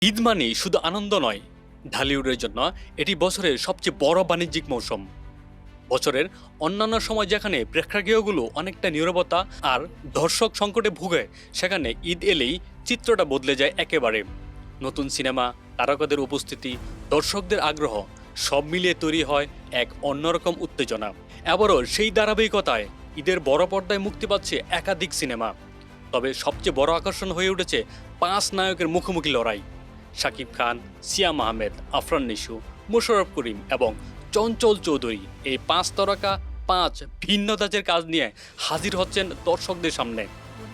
ঈদ মানেই শুধু আনন্দ নয়, ঢালিউডের জন্য এটি বছরের সবচেয়ে বড় বাণিজ্যিক মৌসুম। বছরের অন্যান্য সময় যেখানে প্রেক্ষাগৃহগুলো অনেকটা নীরবতা আর দর্শক সংকটে ভুগে, সেখানে ঈদ এলেই চিত্রটা বদলে যায় একেবারে। নতুন সিনেমা, তারকাদের উপস্থিতি, দর্শকদের আগ্রহ সব মিলিয়ে তৈরি হয় এক অন্যরকম উত্তেজনা। এবারও সেই ধারাবাহিকতায় ঈদের বড় পর্দায় মুক্তি পাচ্ছে একাধিক সিনেমা। তবে সবচেয়ে বড় আকর্ষণ হয়ে উঠেছে 5 নায়কের মুখোমুখি লড়াই। শাকিব খান, সিয়াম আহমেদ, আফরান নিশু, মোশাররফ করিম এবং চঞ্চল চৌধুরী, এই 5 তারকা 5 ভিন্ন ধাঁচের কাজ নিয়ে হাজির হচ্ছেন দর্শকদের সামনে।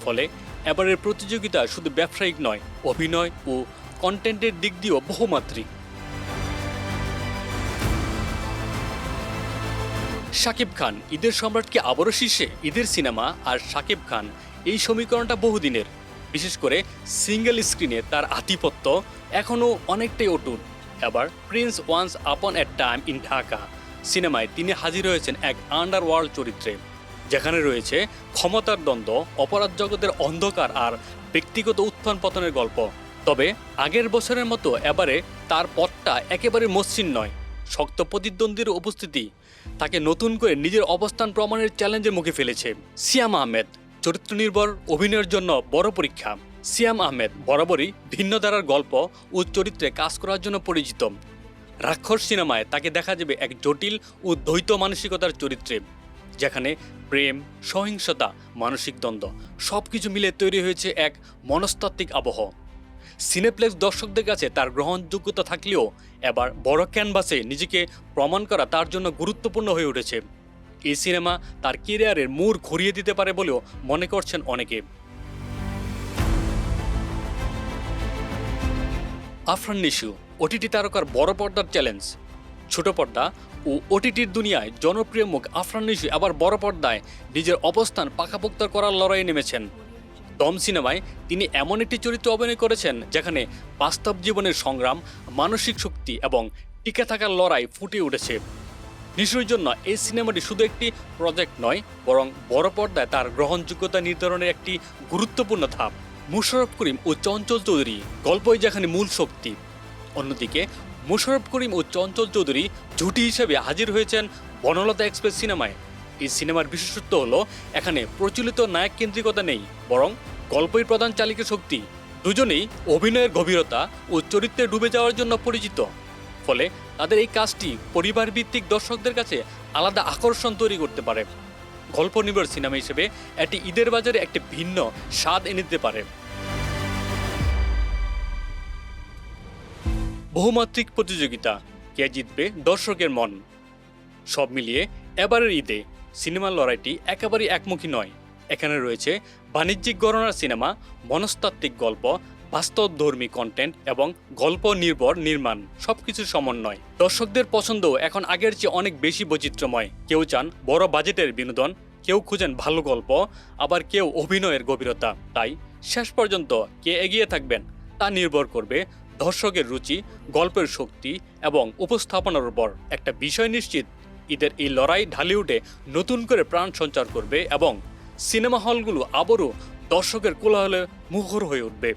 ফলে এবারের প্রতিযোগিতা শুধু ব্যবসায়িক নয়, অভিনয় ও কন্টেন্টের দিক দিয়েও বহুমাত্রিক। শাকিব খান ঈদের সম্রাট কি আবারও শীর্ষে? ঈদের সিনেমা আর শাকিব খান, এই সমীকরণটা বহুদিনের। বিশেষ করে সিঙ্গেল স্ক্রিনে তার আধিপত্য এখনও অনেকটাই অটুট। এবার Prince once upon A time in Dhaka সিনেমায় তিনি হাজির হয়েছেন এক আন্ডারওয়ার্ল্ড চরিত্রে, যেখানে রয়েছে ক্ষমতার দ্বন্দ্ব, অপরাধ জগতের অন্ধকার আর ব্যক্তিগত উত্থান পতনের গল্প। তবে আগের বছরের মতো এবারে তার পথটা একেবারে মসৃণ নয়। শক্ত প্রতিদ্বন্দ্বীর উপস্থিতি তাকে নতুন করে নিজের অবস্থান প্রমাণের চ্যালেঞ্জের মুখে ফেলেছে। সিয়াম আহমেদ চরিত্র নির্ভর অভিনয়ের জন্য বড় পরীক্ষা। সিয়াম আহমেদ বরাবরই ভিন্ন ধারার গল্প ও চরিত্রে কাজ করার জন্য পরিচিত। রাক্ষস সিনেমায় তাকে দেখা যাবে এক জটিল ও দ্বৈত মানসিকতার চরিত্রে, যেখানে প্রেম, সহিংসতা, মানসিক দ্বন্দ্ব সবকিছু মিলে তৈরি হয়েছে এক মনস্তাত্ত্বিক আবহ। সিনেপ্লেক্স দর্শকদের কাছে তার গ্রহণযোগ্যতা থাকলেও এবার বড় ক্যানভাসে নিজেকে প্রমাণ করা তার জন্য গুরুত্বপূর্ণ হয়ে উঠেছে। এই সিনেমা তার ক্যারিয়ারের মোড় ঘুরিয়ে দিতে পারে বলেও মনে করছেন অনেকে। আফরান নিশু ওটিটি তারকার বড় পর্দার চ্যালেঞ্জ। ছোট পর্দা ও ওটিটির দুনিয়ায় জনপ্রিয় মুখ আফরান নিশু আবার বড় পর্দায় নিজের অবস্থান পাকাপোক্ত করার লড়াইয়ে নেমেছেন। দম সিনেমায় তিনি এমন একটি চরিত্র অভিনয় করেছেন যেখানে বাস্তব জীবনের সংগ্রাম, মানসিক শক্তি এবং টিকে থাকার লড়াই ফুটে উঠেছে। নিশুর জন্য এই সিনেমাটি শুধু একটি প্রজেক্ট নয়, বরং বড় পর্দায় তার গ্রহণযোগ্যতা নির্ধারণের একটি গুরুত্বপূর্ণ ধাপ। মোশাররফ করিম ও চঞ্চল চৌধুরী গল্পই যেখানে মূল শক্তি, অন্যদিকে মোশাররফ করিম ও চঞ্চল চৌধুরী জুটি হিসেবে হাজির হয়েছেন বনলতা এক্সপ্রেস সিনেমায়। এই সিনেমার বিশেষত্ব হলো এখানে প্রচলিত নায়ক কেন্দ্রিকতা নেই, বরং গল্পই প্রধান চালিকা শক্তি। দুজনেই অভিনয়ের গভীরতা ও চরিত্রে ডুবে যাওয়ার জন্য পরিচিত। ফলে তাদের এই কাজটি পরিবার ভিত্তিক দর্শকদের কাছে আলাদা আকর্ষণ তৈরি করতে পারে। গল্প নির্ভর সিনেমা হিসেবে এটি ঈদের বাজারে একটি ভিন্ন স্বাদ এনে দিতে পারে। বহুমাত্রিক প্রতিযোগিতা, কে জিতবে দর্শকের মন? সব মিলিয়ে এবারের ঈদে সিনেমার লড়াইটি একেবারেই একমুখী নয়। এখানে রয়েছে বাণিজ্যিক গণনার সিনেমা, মনস্তাত্ত্বিক গল্প, বাস্তবধর্মী কন্টেন্ট এবং গল্প নির্ভর নির্মাণ, সবকিছুর সমন্বয়। দর্শকদের পছন্দও এখন আগের চেয়ে অনেক বেশি বৈচিত্র্যময়। কেউ চান বড় বাজেটের বিনোদন, কেউ খুঁজেন ভালো গল্প, আবার কেউ অভিনয়ের গভীরতা। তাই শেষ পর্যন্ত কে এগিয়ে থাকবেন তা নির্ভর করবে দর্শকের রুচি, গল্পের শক্তি এবং উপস্থাপনার উপর। একটা বিষয় নিশ্চিত, ঈদের এই লড়াই ঢালিউডে নতুন করে প্রাণ সঞ্চার করবে এবং সিনেমা হলগুলো আবারও দর্শকের কোলাহলে মুখর হয়ে উঠবে।